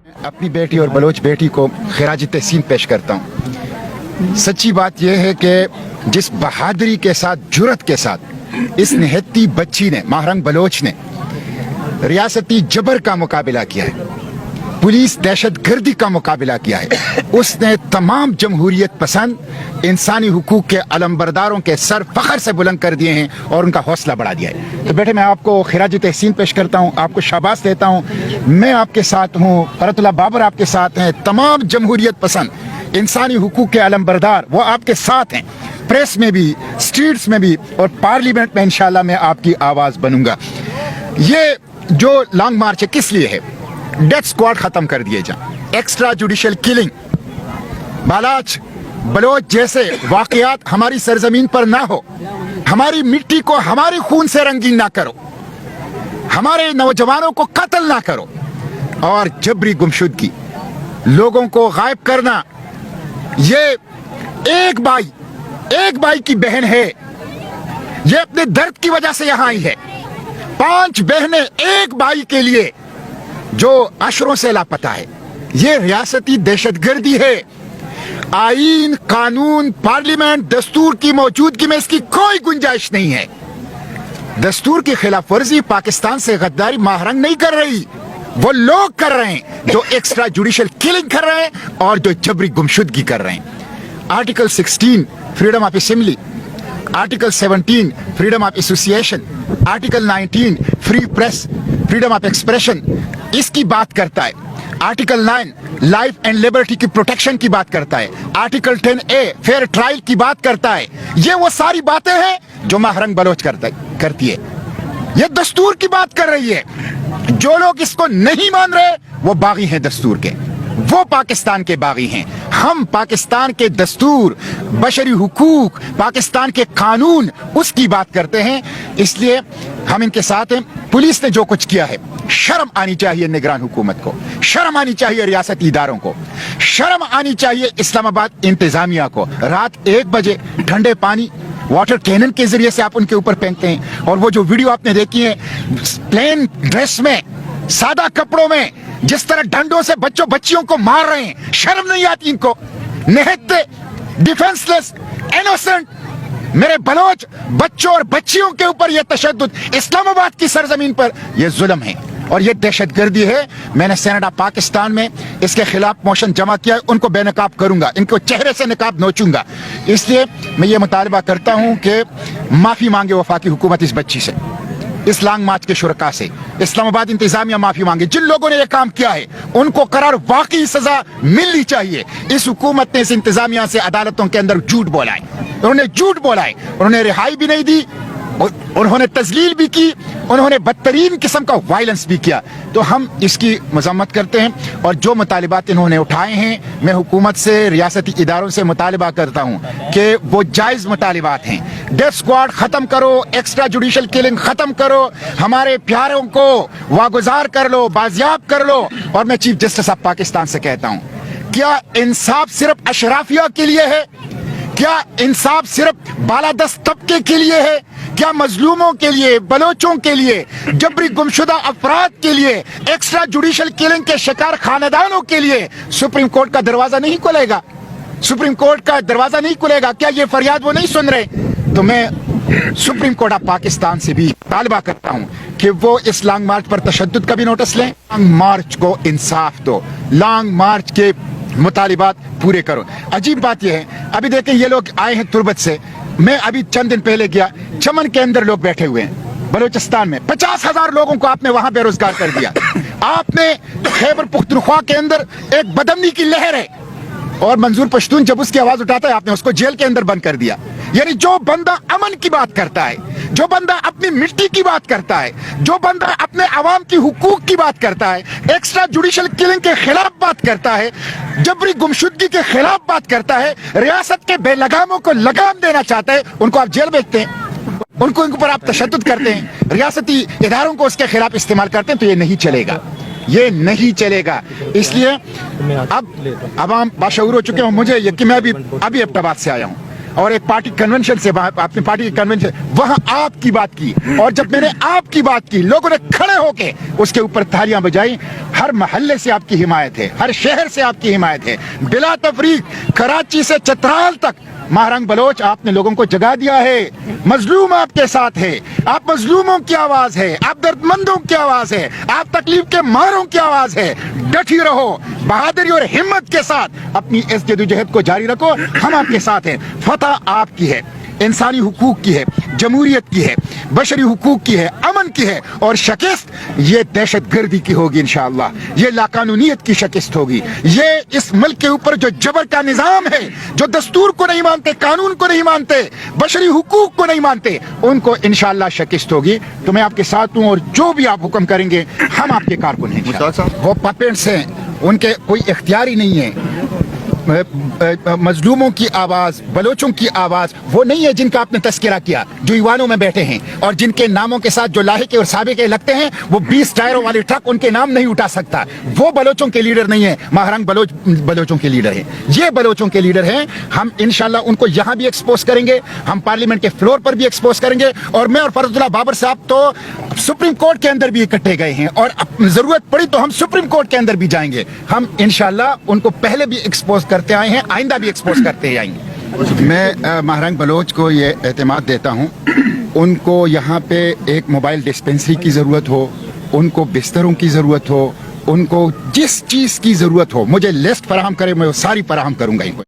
अपनी बेटी और बलोच बेटी को खिराज तहसीन पेश करता हूँ। सच्ची बात यह है कि जिस बहादुरी के साथ, जुर्रत के साथ इस निहत्ती बच्ची ने, माहरंग बलोच ने रियासती जबर का मुकाबला किया है, पुलिस दहशतगर्दी का मुकाबला किया है, उसने तमाम जमहूरियत पसंद इंसानी हुकूक के अलमबरदारों के सर फखर से बुलंद कर दिए हैं और उनका हौसला बढ़ा दिया है। तो बेटे, मैं आपको खिराज तहसीन पेश करता हूँ, आपको शाबाश देता हूँ। मैं आपके साथ हूँ, फरतुल्लाह बाबर आपके साथ हैं, तमाम जमहूरियत पसंद इंसानी हुकूक के अलमबरदार वो आपके साथ हैं, प्रेस में भी, स्ट्रीट्स में भी, और पार्लियामेंट में इंशाल्लाह मैं आपकी आवाज़ बनूंगा। ये जो लॉन्ग मार्च है किस लिए है? डेथ स्क्वाड खत्म कर दिए जाए, एक्स्ट्रा जुडिशियल किलिंग, बालाच बलोच जैसे वाकयात हमारी सरजमीन पर ना हो, हमारी मिट्टी को हमारे खून से रंगीन ना करो, हमारे नौजवानों को कत्ल ना करो, और जबरी गुमशुदगी, लोगों को गायब करना। ये एक बाई की बहन है, ये अपने दर्द की वजह से यहां आई है। 5 बहनें एक भाई के लिए जो अशरों से लापता है। ये रियासती दहशतगर्दी है। आईन, कानून, पार्लियामेंट, दस्तूर की मौजूदगी में इसकी कोई गुंजाइश नहीं है। दस्तूर की खिलाफ वर्जी, पाकिस्तान से गद्दारी माहरंग नहीं कर रही, वो लोग कर रहे हैं जो एक्स्ट्रा जुडिशियल किलिंग कर रहे हैं और जो जबरी गुमशुदगी कर रहे हैं। Article 16 freedom of assembly, article 17 freedom of association, article 19 free press, freedom of expression, इसकी बात करता है। आर्टिकल 9 लाइफ एंड लिबर्टी की प्रोटेक्शन की बात करता है। आर्टिकल 10A फेयर ट्रायल की बात करता है। ये वो सारी बातें हैं जो माहरंग बलोच करती है। ये दस्तूर की बात कर रही है। जो लोग इसको नहीं मान रहे वो बागी हैं दस्तूर के, वो पाकिस्तान के बागी हैं। हम पाकिस्तान के दस्तूर, बशरी हुकूक, पाकिस्तान के कानून, उसकी बात करते हैं, इसलिए हम इनके साथ हैं। पुलिस ने जो कुछ किया है, शर्म आनी चाहिए निगरान हुकूमत को, शर्म आनी चाहिए रियासती इदारों को, शर्म आनी चाहिए इस्लामाबाद इंतजामिया को। रात 1 बजे ठंडे पानी वाटर कैनन के जरिए से आप उनके ऊपर फेंकते हैं। और वो जो वीडियो आपने देखी है, प्लेन ड्रेस में, सादा कपड़ों में, जिस तरह डंडों से बच्चियों को मार रहे हैं, शर्म नहीं आती इनको? निहत्ते, डिफेंसलेस, इनोसेंट मेरे बलोच बच्चों और बच्चियों के ऊपर यह तशद्दुद, इस्लामाबाद की सरजमीन पर यह जुल्म है और यह दहशतगर्दी है। मैंने सेनेट ऑफ पाकिस्तान में इसके खिलाफ मोशन जमा किया है। उनको बेनकाब करूंगा, इनको चेहरे से निकाब नोचूंगा। इसलिए मैं ये मुतालबा करता हूं कि माफी मांगे वफाकी हुकूमत इस बच्ची से, इस लॉन्ग मार्च के शुरका से। इस्लामाबाद इंतजामिया माफी मांगे। जिन लोगों ने यह काम किया है उनको करार वाकई सजा मिलनी चाहिए। इस हुकूमत ने इस इंतजामिया से अदालतों के अंदर झूठ बोला है, उन्होंने झूठ बोला है, उन्होंने रिहाई भी नहीं दी, उन्होंने तजलील भी की, उन्होंने बदतरीन किस्म का वायलेंस भी किया। तो हम इसकी मजम्मत करते हैं और जो मुतालिबात इन्होंने उठाए हैं, मैं हुकूमत से, रियासती इदारों से मुतालिबा करता हूं कि वो जायज मुतालिबात हैं। डेथ स्क्वाड खत्म करो, एक्स्ट्रा जुडिशियल किलिंग खत्म करो, हमारे प्यारों को वागुजार कर लो, बाजियाब कर लो। और मैं चीफ जस्टिस ऑफ पाकिस्तान से कहता हूं, क्या इंसाफ सिर्फ अशराफिया के लिए है? क्या इंसाफ सिर्फ बालादस्त तबके के लिए है? क्या मजलूमों के लिए, बलोचों के लिए, जबरी गुमशुदा अफराद के लिए, एक्स्ट्रा जुडिशियल किलिंग के शिकार खानदानों के लिए सुप्रीम कोर्ट का दरवाजा नहीं खुलेगा? सुप्रीम कोर्ट का दरवाजा नहीं खुलेगा? क्या ये फरियाद वो नहीं सुन रहे? तो मैं सुप्रीम कोर्ट ऑफ पाकिस्तान से भी तालिबा करता हूं कि वो इस लॉन्ग मार्च पर तशद्दुद का भी नोटिस लें, लॉन्ग मार्च को इंसाफ दो, लॉन्ग मार्च के मुतालिबात पूरे करो। अजीब बात यह है, अभी देखें ये लोग आए हैं तुर्बत से। मैं अभी चंद दिन पहले गया, चमन के अंदर लोग बैठे हुए हैं बलूचिस्तान में। 50,000 लोगों को आपने वहां बेरोजगार कर दिया। आपने खैबर पुख्तनख्वा के अंदर एक बदमनी की लहर है और मंजूर पश्तून जब उसकी आवाज उठाता है आपने उसको जेल के अंदर बंद कर दिया। यानी जो बंदा अमन की बात करता है, जो बंदा अपनी मिट्टी की बात करता है, जो बंदा अपने अवाम की हुकूक की बात करता है, एक्स्ट्रा जुडिशियल किलिंग के खिलाफ बात करता है, जबरी गुमशुदगी के खिलाफ बात करता है, रियासत के बेलगामों को लगाम देना चाहता है, उनको आप जेल भेजते हैं, उनको ऊपर आप तशद्दुद करते हैं, रियासती इदारों को उसके खिलाफ इस्तेमाल करते हैं। तो ये नहीं चलेगा, ये नहीं चलेगा। इसलिए अब हम बाशऊर हो चुके हैं। मुझे यकीन, मैं अभी एबटाबाद से आया हूँ और एक पार्टी कन्वेंशन से, अपनी पार्टी के कन्वेंशन, वहां आपकी बात की, और जब मैंने आपकी बात की, लोगों ने खड़े ہو کے اس کے اوپر تالیاں بجائیں. ہر محلے سے آپ کی حمایت ہے, ہر شہر سے آپ کی حمایت ہے, بلا تفریق کراچی سے چترال تک. ماہرنگ بلوچ آپ نے لوگوں کو جگا دیا ہے, مظلوم آپ کے ساتھ ہے, آپ مظلوموں کی آواز ہے, آپ درد مندوں کی آواز ہے, آپ تکلیف کے ماروں کی آواز ہے. ڈٹی رہو, بہادری اور ہمت کے ساتھ اپنی اس جدوجہد کو جاری رکھو, ہم آپ کے ساتھ ہیں. فتح آپ کی ہے, انسانی حقوق کی ہے, جمہوریت کی ہے, بشری حقوق کی ہے, امن کی ہے, اور شکست یہ دہشت گردی کی ہوگی انشاءاللہ. یہ لاقانونیت کی شکست ہوگی. یہ اس ملک کے اوپر جو جبر کا نظام ہے, جو دستور کو نہیں مانتے, قانون کو نہیں مانتے, بشری حقوق کو نہیں مانتے, ان کو انشاءاللہ شکست ہوگی. تو میں آپ کے ساتھ ہوں, اور جو بھی آپ حکم کریں گے ہم آپ کے کارکن ہیں. وہ پپیٹس ہیں, ان کے کوئی اختیار ہی نہیں ہے. مظلوموں کی آواز, بلوچوں کی آواز وہ نہیں ہے جن کا آپ نے تذکرہ کیا, جو ایوانوں میں بیٹھے ہیں اور جن کے ناموں کے ساتھ جو لاحقے اور سابقے لگتے ہیں, وہ 20 ٹائروں والی ٹرک ان کے نام نہیں اٹھا سکتا. وہ بلوچوں کے لیڈر نہیں ہیں. ماہرنگ بلوچ بلوچوں کے لیڈر ہیں, یہ بلوچوں کے لیڈر ہیں. ہم انشاءاللہ ان کو یہاں بھی ایکسپوز کریں گے, ہم پارلیمنٹ کے فلور پر بھی ایکسپوز کریں گے, اور میں اور فرد اللہ بابر صاحب تو سپریم کورٹ کے اندر بھی اکٹھے گئے ہیں, اور ضرورت پڑی تو ہم سپریم کورٹ کے اندر بھی جائیں گے. ہم انشاءاللہ ان کو پہلے بھی ایکسپوز کرتے آئے ہیں, آئندہ بھی ایکسپوز کرتے آئیں گے. میں ماہرنگ بلوچ کو یہ اعتماد دیتا ہوں, ان کو یہاں پہ ایک موبائل ڈسپنسری کی ضرورت ہو, ان کو بستروں کی ضرورت ہو, ان کو جس چیز کی ضرورت ہو مجھے لسٹ فراہم کرے, میں وہ ساری فراہم کروں گا.